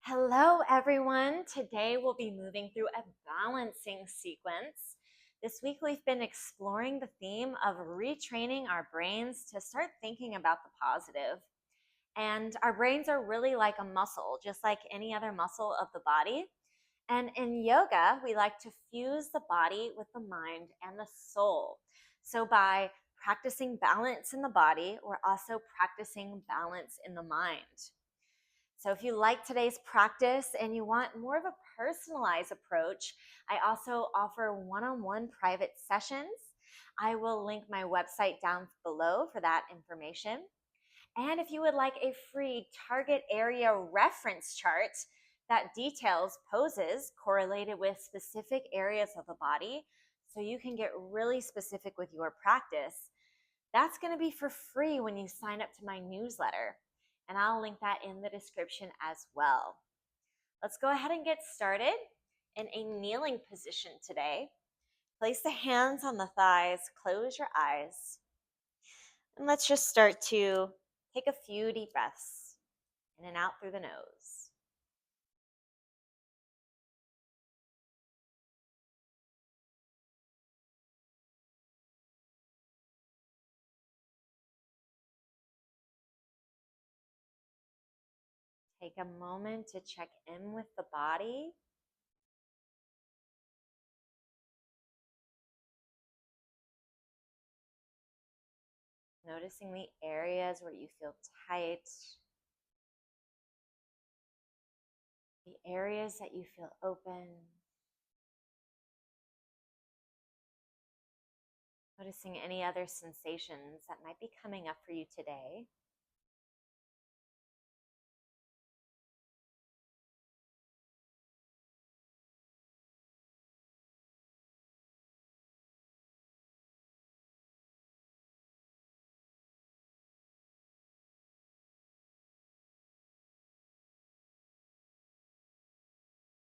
Hello, everyone. Today we'll be moving through a balancing sequence. This week we've been exploring the theme of retraining our brains to start thinking about the positive. And our brains are really like a muscle, just like any other muscle of the body. And in yoga, we like to fuse the body with the mind and the soul. So by practicing balance in the body, we're also practicing balance in the mind. So if you like today's practice and you want more of a personalized approach, I also offer one-on-one private sessions. I will link my website down below for that information. And if you would like a free target area reference chart that details poses correlated with specific areas of the body, so you can get really specific with your practice, that's going to be for free when you sign up to my newsletter. And I'll link that in the description as well. Let's go ahead and get started in a kneeling position today. Place the hands on the thighs, close your eyes, and let's just start to take a few deep breaths in and out through the nose. Take a moment to check in with the body. Noticing the areas where you feel tight, the areas that you feel open. Noticing any other sensations that might be coming up for you today.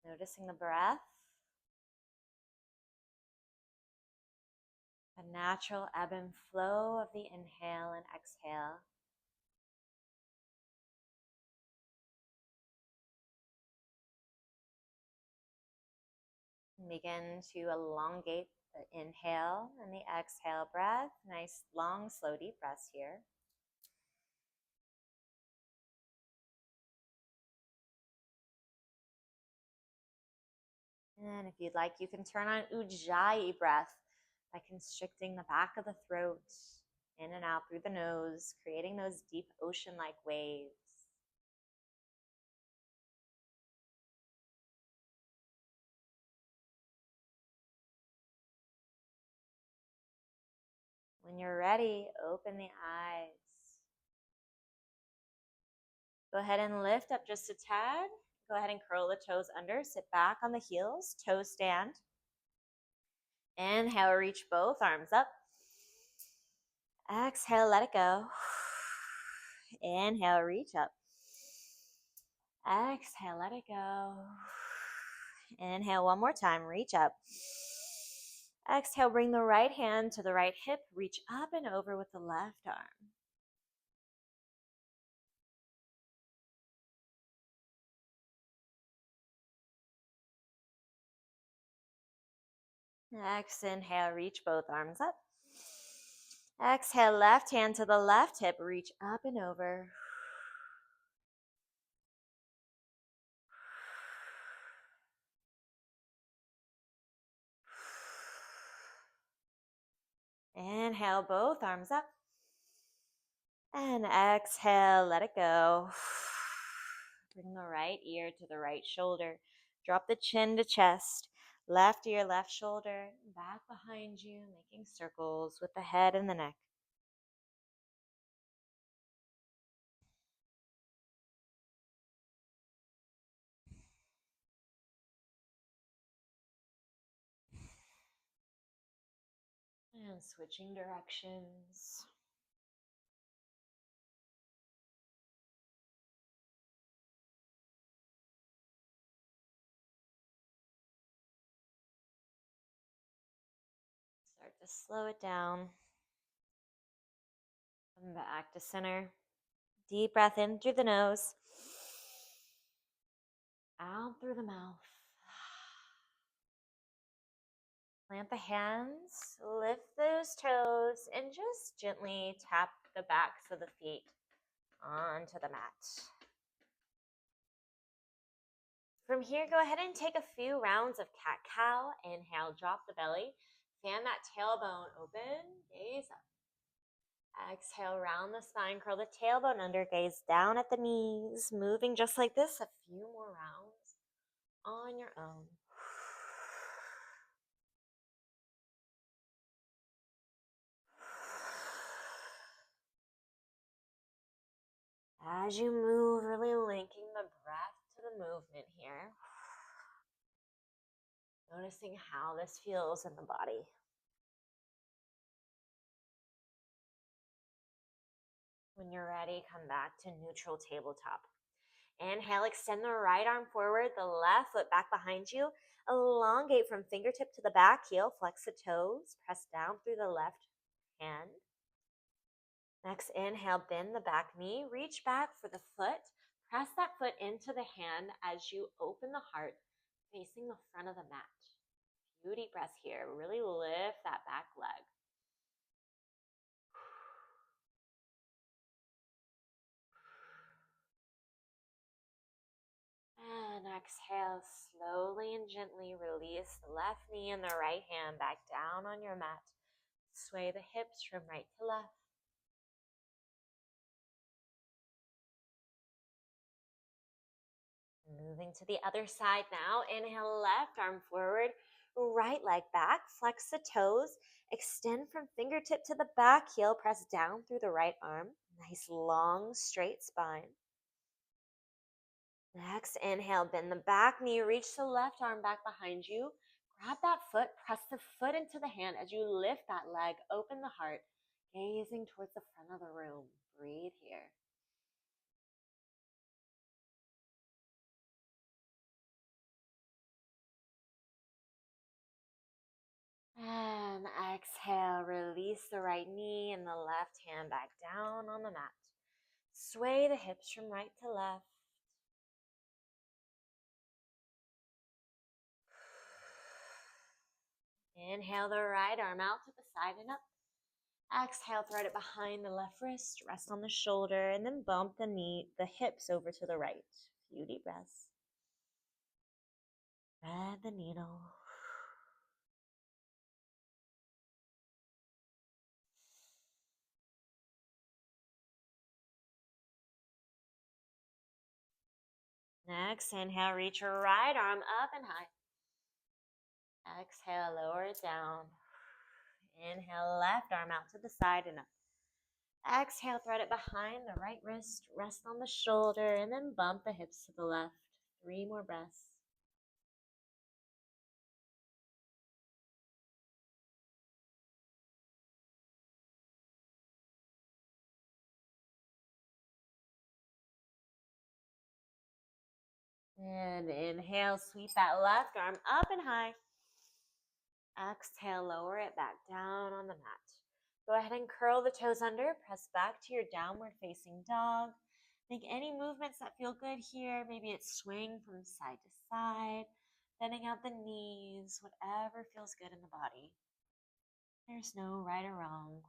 Noticing the breath, the natural ebb and flow of the inhale and exhale. And begin to elongate the inhale and the exhale breath. Nice, long, slow, deep breaths here. And if you'd like, you can turn on Ujjayi breath by constricting the back of the throat, in and out through the nose, creating those deep ocean-like waves. When you're ready, open the eyes. Go ahead and lift up just a tad. Go ahead and curl the toes under. Sit back on the heels, toes stand. Inhale, reach both arms up. Exhale, let it go. Inhale, reach up. Exhale, let it go. Inhale one more time, reach up. Exhale, bring the right hand to the right hip. Reach up and over with the left arm. Next, inhale, reach both arms up. Exhale, left hand to the left hip, reach up and over. Inhale, both arms up. And exhale, let it go. Bring the right ear to the right shoulder. Drop the chin to chest. Left ear, left shoulder, back behind you, making circles with the head and the neck. And switching directions. Start to slow it down. Come back to center. Deep breath in through the nose. Out through the mouth. Plant the hands, lift those toes, and just gently tap the backs of the feet onto the mat. From here, go ahead and take a few rounds of cat-cow. Inhale, drop the belly. Fan that tailbone open, gaze up. Exhale, round the spine, curl the tailbone under, gaze down at the knees. Moving just like this, a few more rounds on your own. As you move, really linking the breath to the movement here. Noticing how this feels in the body. When you're ready, come back to neutral tabletop. Inhale, extend the right arm forward, the left foot back behind you. Elongate from fingertip to the back heel, flex the toes, press down through the left hand. Next, inhale, bend the back knee, reach back for the foot. Press that foot into the hand as you open the heart, facing the front of the mat. Few deep breaths here. Really lift that back leg. And exhale, slowly and gently release the left knee and the right hand back down on your mat. Sway the hips from right to left. Moving to the other side now. Inhale, left arm forward, right leg back. Flex the toes. Extend from fingertip to the back heel. Press down through the right arm. Nice long straight spine. Next, inhale, bend the back knee. Reach the left arm back behind you. Grab that foot. Press the foot into the hand as you lift that leg. Open the heart. Gazing towards the front of the room. Breathe here. And exhale, release the right knee and the left hand back down on the mat. Sway the hips from right to left. Inhale the right arm out to the side and up. Exhale, thread it behind the left wrist, rest on the shoulder, and then bump the hips over to the right. Few deep breaths. Thread the needle. Next, inhale, reach your right arm up and high. Exhale, lower it down. Inhale, left arm out to the side and up. Exhale, thread it behind the right wrist, rest on the shoulder, and then bump the hips to the left. 3 more breaths. And inhale, sweep that left arm up and high. Exhale, lower it back down on the mat. Go ahead and curl the toes under, press back to your downward facing dog. Make any movements that feel good here. Maybe it's swaying from side to side, bending out the knees, whatever feels good in the body. There's no right or wrong.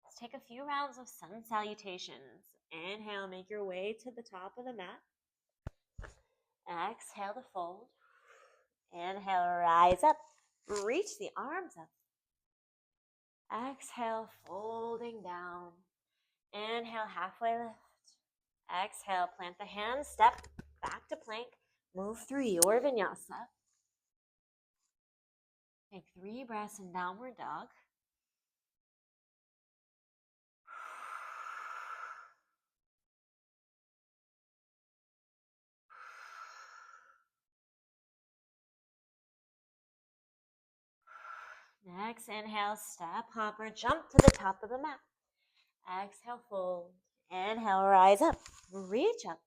Let's take a few rounds of sun salutations. Inhale, make your way to the top of the mat. Exhale to fold. Inhale, rise up. Reach the arms up. Exhale, folding down. Inhale, halfway lift. Exhale, plant the hands, step back to plank. Move through your vinyasa. Take 3 breaths in downward dog. Next, inhale, step, hopper, jump to the top of the mat. Exhale, fold. Inhale, rise up, reach up.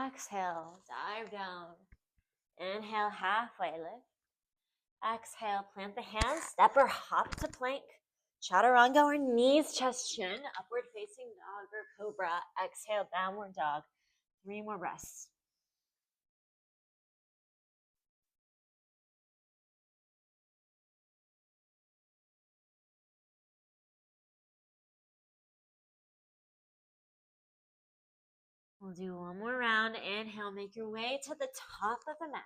Exhale, dive down. Inhale, halfway lift. Exhale, plant the hands, step or hop to plank. Chaturanga or knees, chest, chin, upward facing dog or cobra. Exhale, downward dog. 3 more breaths. We'll do one more round. Inhale, make your way to the top of the mat.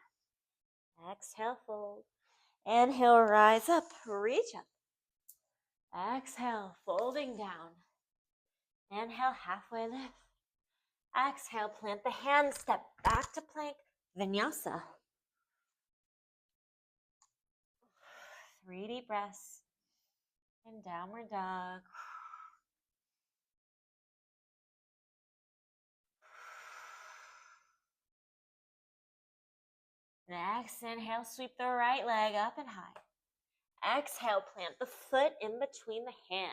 Exhale, fold. Inhale, rise up, reach up. Exhale, folding down. Inhale, halfway lift. Exhale, plant the hands, step back to plank, vinyasa. 3 deep breaths. And downward dog. Next, inhale, sweep the right leg up and high. Exhale, plant the foot in between the hand.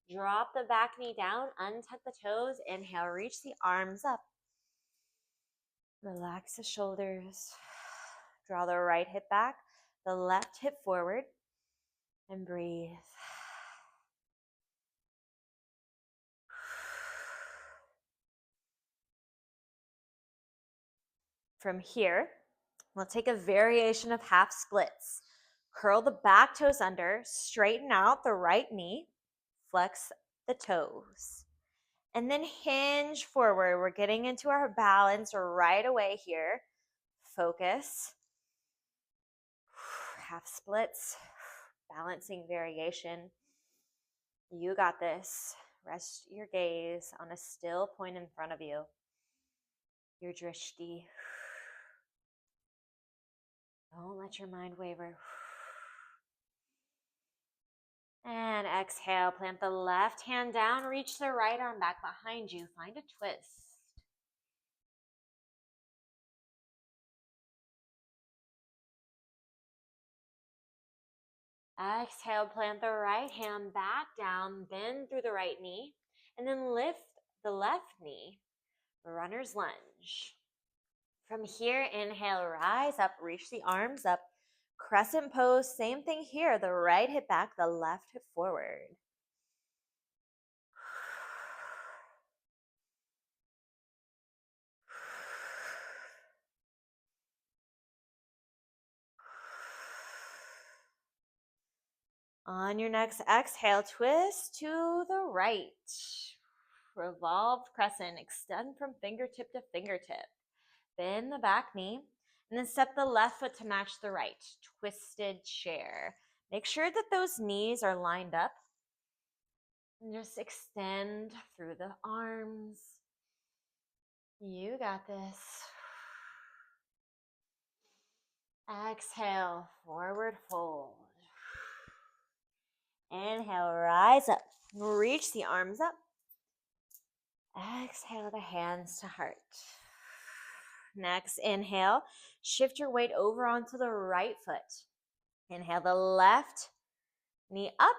Drop the back knee down, untuck the toes. Inhale, reach the arms up. Relax the shoulders. Draw the right hip back, the left hip forward, and breathe. From here, we'll take a variation of half splits. Curl the back toes under, straighten out the right knee, flex the toes. And then hinge forward. We're getting into our balance right away here. Focus. Half splits. Balancing variation. You got this. Rest your gaze on a still point in front of you. Your drishti. Don't let your mind waver. And exhale, plant the left hand down, reach the right arm back behind you. Find a twist. Exhale, plant the right hand back down, bend through the right knee, and then lift the left knee, runner's lunge. From here, inhale, rise up, reach the arms up, crescent pose, same thing here, the right hip back, the left hip forward. On your next exhale, twist to the right. Revolved crescent, extend from fingertip to fingertip. Bend the back knee, and then step the left foot to match the right. Twisted chair. Make sure that those knees are lined up. And just extend through the arms. You got this. Exhale, forward fold. Inhale, rise up. Reach the arms up. Exhale the hands to heart. Next, inhale. Shift your weight over onto the right foot. Inhale the left knee up.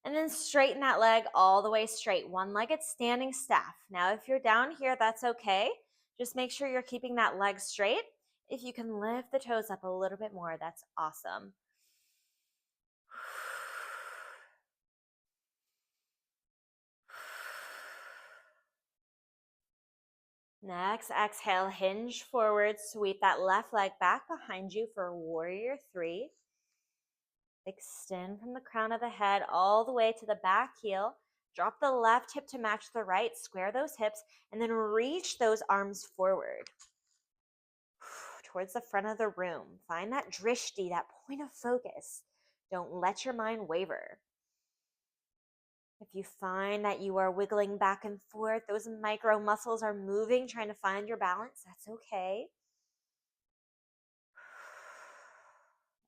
And then straighten that leg all the way straight. One-legged standing staff. Now, if you're down here, that's okay. Just make sure you're keeping that leg straight. If you can lift the toes up a little bit more, that's awesome. Next, exhale, hinge forward, sweep that left leg back behind you for warrior 3. Extend from the crown of the head all the way to the back heel. Drop the left hip to match the right, square those hips, and then reach those arms forward towards the front of the room. Find that drishti, that point of focus. Don't let your mind waver. If you find that you are wiggling back and forth, those micro muscles are moving, trying to find your balance, that's okay.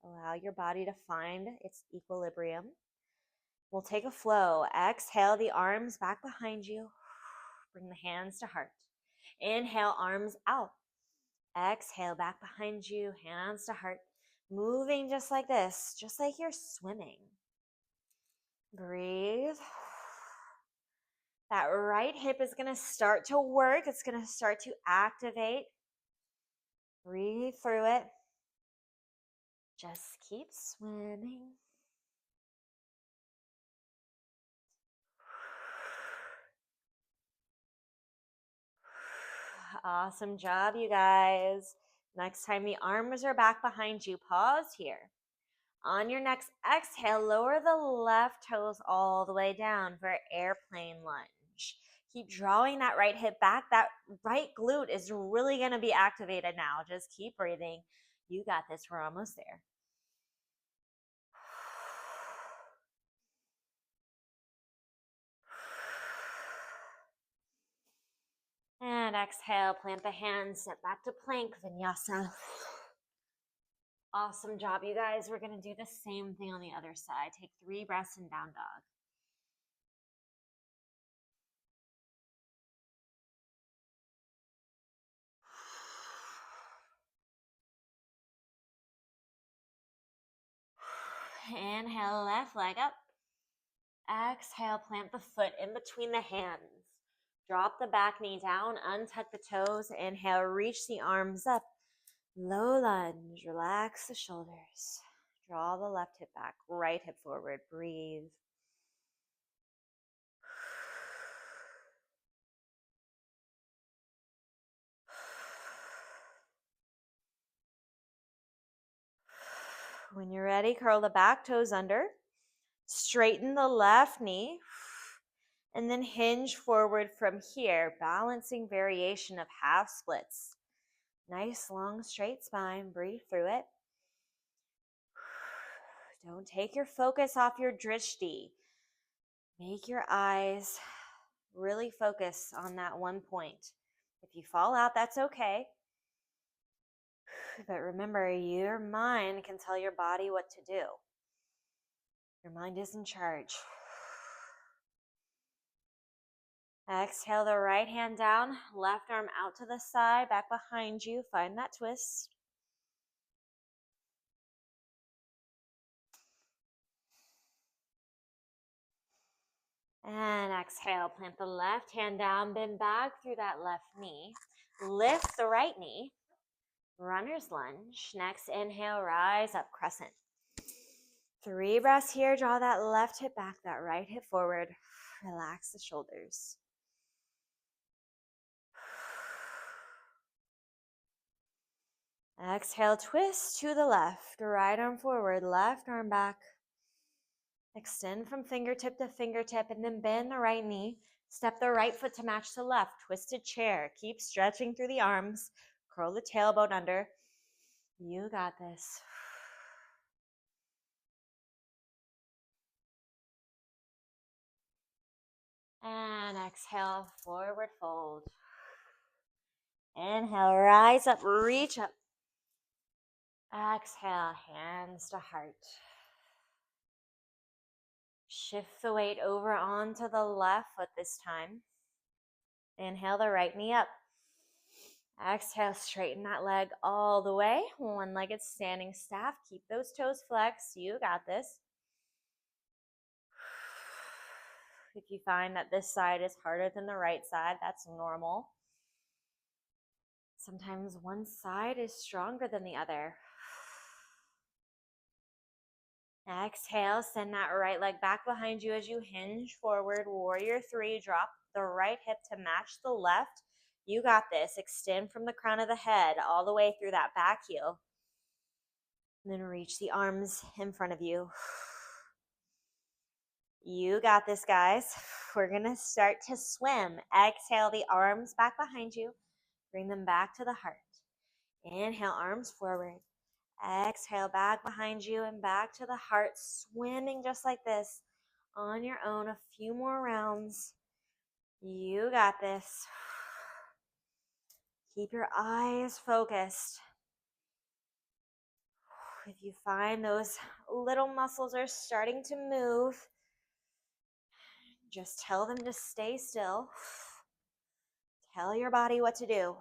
Allow your body to find its equilibrium. We'll take a flow. Exhale the arms back behind you. Bring the hands to heart. Inhale, arms out. Exhale, back behind you, hands to heart. Moving just like this, just like you're swimming. Breathe. That right hip is going to start to work. It's going to start to activate. Breathe through it. Just keep swimming. Awesome job, you guys. Next time the arms are back behind you, pause here. On your next exhale, lower the left toes all the way down for airplane lunge. Keep drawing that right hip back. That right glute is really going to be activated now. Just keep breathing. You got this. We're almost there. And exhale, plant the hands, step back to plank, vinyasa. Awesome job, you guys. We're going to do the same thing on the other side. Take 3 breaths in down dog. Inhale, left leg up. Exhale, plant the foot in between the hands. Drop the back knee down, untuck the toes. Inhale, reach the arms up. Low lunge, relax the shoulders. Draw the left hip back, right hip forward. Breathe. When you're ready, curl the back toes under. Straighten the left knee. And then hinge forward from here, balancing variation of half splits. Nice, long, straight spine. Breathe through it. Don't take your focus off your drishti. Make your eyes really focus on that one point. If you fall out, that's okay. But remember, your mind can tell your body what to do. Your mind is in charge. Exhale the right hand down, left arm out to the side, back behind you. Find that twist. And exhale, plant the left hand down, bend back through that left knee. Lift the right knee, runner's lunge. Next, inhale, rise up, crescent. 3 breaths here, draw that left hip back, that right hip forward. Relax the shoulders. Exhale, twist to the left, right arm forward, left arm back. Extend from fingertip to fingertip and then bend the right knee. Step the right foot to match the left. Twisted chair. Keep stretching through the arms. Curl the tailbone under. You got this. And exhale, forward fold. Inhale, rise up, reach up. Exhale, hands to heart. Shift the weight over onto the left foot this time. Inhale the right knee up. Exhale, straighten that leg all the way. One-legged standing staff. Keep those toes flexed. You got this. If you find that this side is harder than the right side, that's normal. Sometimes one side is stronger than the other. Exhale, send that right leg back behind you as you hinge forward. Warrior 3, drop the right hip to match the left. You got this. Extend from the crown of the head all the way through that back heel. And then reach the arms in front of you. You got this, guys. We're going to start to swim. Exhale the arms back behind you. Bring them back to the heart. Inhale, arms forward. Exhale, back behind you and back to the heart. Swimming just like this on your own. A few more rounds. You got this. Keep your eyes focused. If you find those little muscles are starting to move, just tell them to stay still. Tell your body what to do.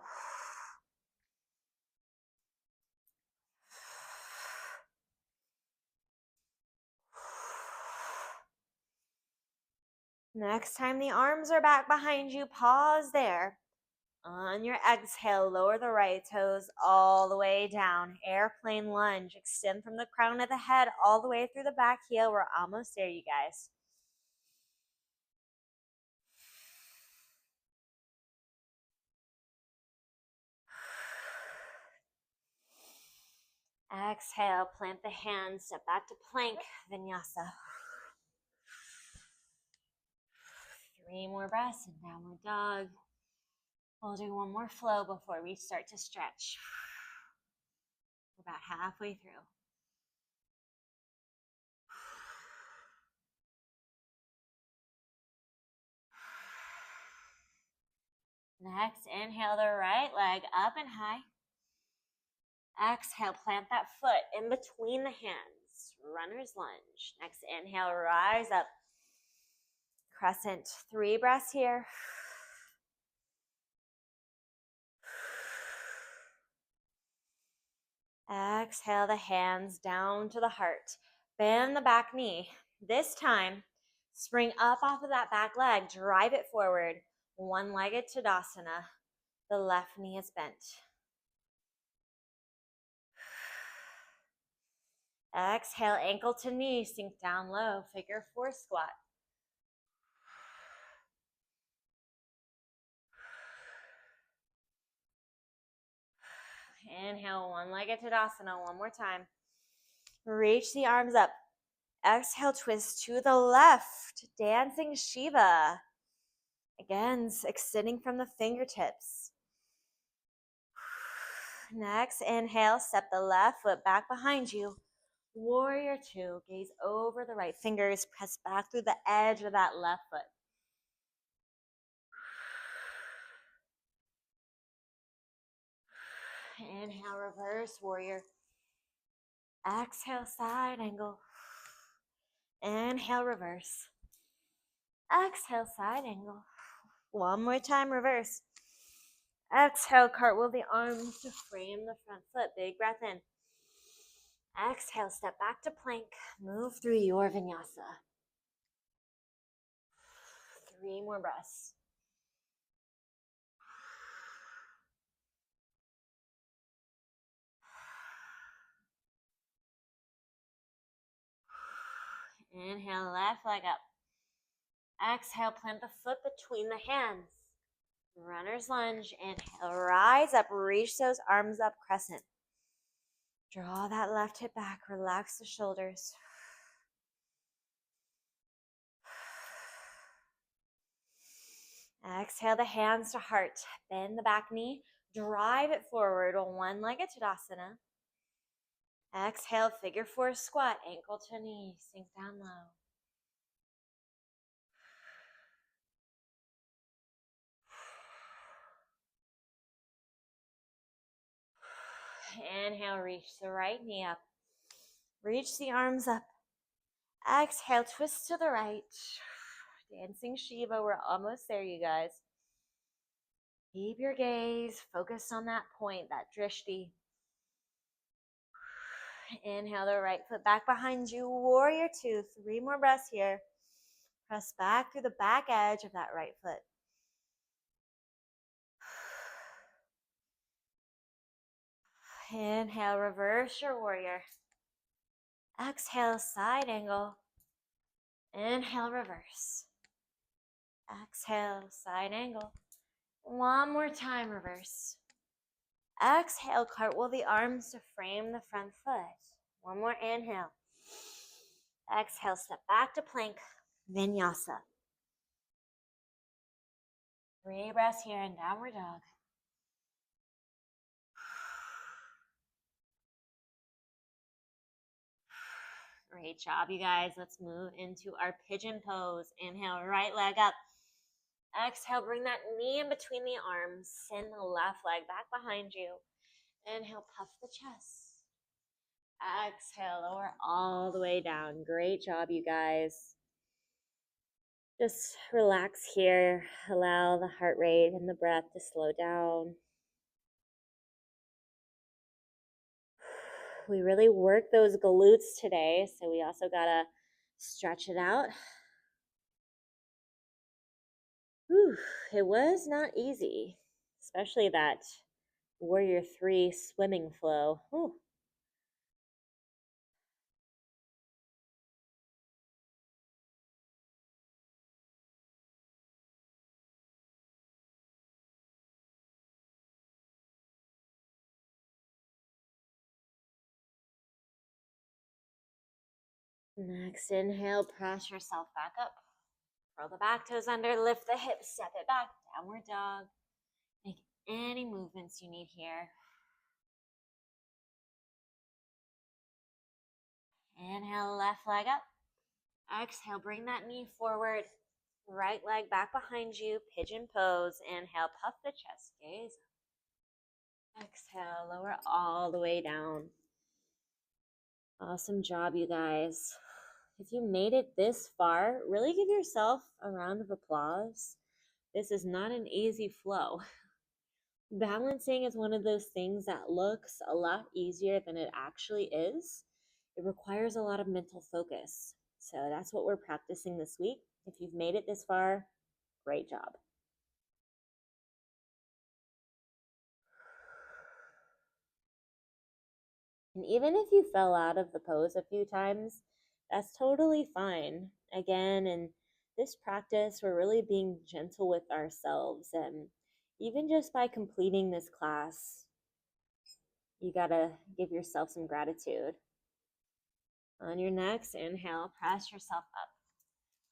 Next time the arms are back behind you, pause there. On your exhale, lower the right toes all the way down. Airplane lunge. Extend from the crown of the head all the way through the back heel. We're almost there, you guys. Exhale, plant the hands, step back to plank, vinyasa. 3 more breaths in downward dog. We'll do one more flow before we start to stretch. We're about halfway through. Next, inhale the right leg up and high. Exhale, plant that foot in between the hands. Runner's lunge. Next, inhale, rise up. Crescent. 3 breaths here. Exhale the hands down to the heart. Bend the back knee. This time, spring up off of that back leg. Drive it forward. One-legged Tadasana. The left knee is bent. Exhale, ankle to knee. Sink down low. Figure 4 squat. Inhale, one-legged Tadasana. One more time. Reach the arms up. Exhale, twist to the left. Dancing Shiva. Again, extending from the fingertips. Next, inhale, step the left foot back behind you. Warrior 2, gaze over the right fingers. Press back through the edge of that left foot. Inhale, reverse warrior. Exhale, side angle. Inhale, reverse. Exhale, side angle. One more time, reverse. Exhale, cartwheel the arms to frame the front foot. Big breath in. Exhale, step back to plank. Move through your vinyasa. 3 more breaths. Inhale, left leg up. Exhale, plant the foot between the hands. Runner's lunge. Inhale, rise up, reach those arms up, crescent. Draw that left hip back, relax the shoulders. Exhale the hands to heart. Bend the back knee, drive it forward, one-legged Tadasana. Exhale, figure 4 squat, ankle to knee, sink down low. Inhale, reach the right knee up. Reach the arms up. Exhale, twist to the right. Dancing Shiva, we're almost there, you guys. Keep your gaze focused on that point, that Drishti. Inhale the right foot back behind you. Warrior 2, 3 more breaths here. Press back through the back edge of that right foot. Inhale, reverse your warrior. Exhale, side angle. Inhale, reverse. Exhale, side angle. One more time, reverse. Exhale, cartwheel the arms to frame the front foot. One more inhale. Exhale, step back to plank, vinyasa. 3 breaths here in downward dog. Great job, you guys. Let's move into our pigeon pose. Inhale, right leg up. Exhale, bring that knee in between the arms. Send the left leg back behind you. Inhale, puff the chest. Exhale, lower all the way down. Great job, you guys. Just relax here. Allow the heart rate and the breath to slow down. We really worked those glutes today, so we also gotta stretch it out. Whew, it was not easy, especially that Warrior 3 swimming flow. Whew. Next inhale, press yourself back up. Curl the back toes under, lift the hips, step it back, downward dog. Make any movements you need here. Inhale, left leg up. Exhale, bring that knee forward. Right leg back behind you, pigeon pose. Inhale, puff the chest, gaze. Exhale, lower all the way down. Awesome job, you guys. If you made it this far, really give yourself a round of applause. This is not an easy flow. Balancing is one of those things that looks a lot easier than it actually is. It requires a lot of mental focus. So that's what we're practicing this week. If you've made it this far, great job. And even if you fell out of the pose a few times, that's totally fine. Again, in this practice, we're really being gentle with ourselves. And even just by completing this class, you gotta give yourself some gratitude. On your next inhale, press yourself up.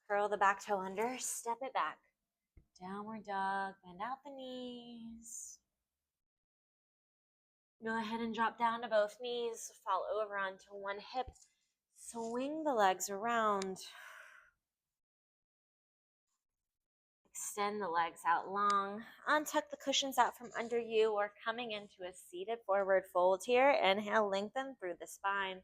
Curl the back toe under, step it back. Downward dog, bend out the knees. Go ahead and drop down to both knees, fall over onto one hip. Swing the legs around. Extend the legs out long. Untuck the cushions out from under you. We're coming into a seated forward fold here. Inhale, lengthen through the spine.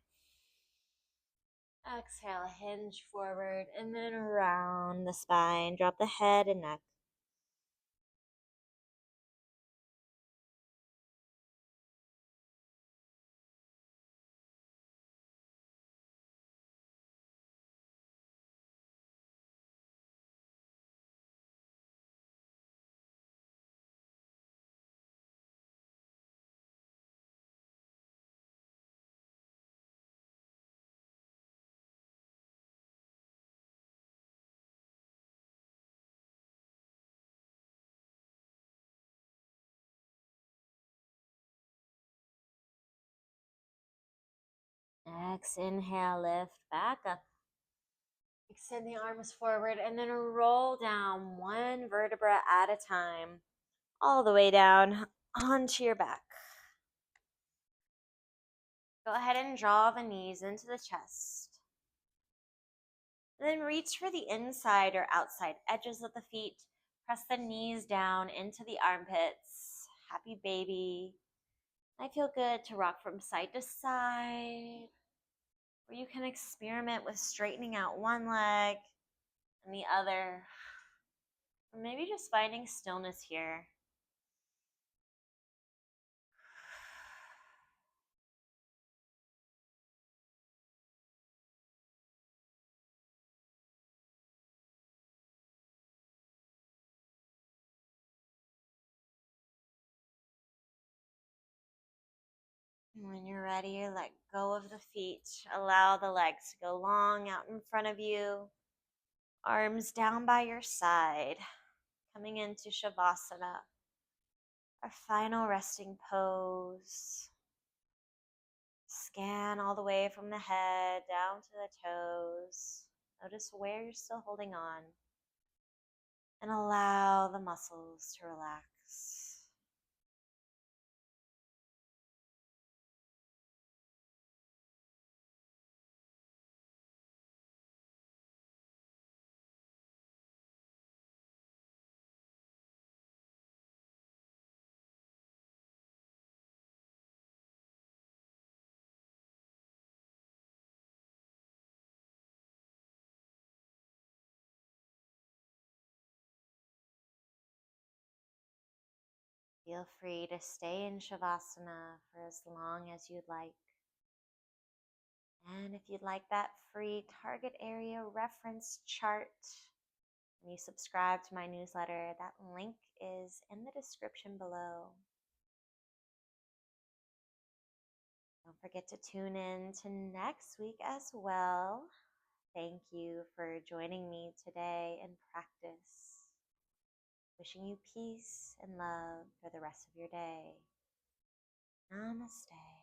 Exhale, hinge forward and then around the spine. Drop the head and neck. Next, inhale, lift back up. Extend the arms forward and then roll down one vertebra at a time, all the way down onto your back. Go ahead and draw the knees into the chest. Then reach for the inside or outside edges of the feet. Press the knees down into the armpits. Happy baby. I feel good to rock from side to side. Or you can experiment with straightening out one leg and the other. Or maybe just finding stillness here. When you're ready, let go of the feet. Allow the legs to go long out in front of you. Arms down by your side. Coming into Shavasana, our final resting pose. Scan all the way from the head down to the toes. Notice where you're still holding on. And allow the muscles to relax. Feel free to stay in Shavasana for as long as you'd like. And if you'd like that free target area reference chart, When you subscribe to my newsletter, that link is in the description below. Don't forget to tune in to next week as well. Thank you for joining me today in practice. Wishing you peace and love for the rest of your day. Namaste.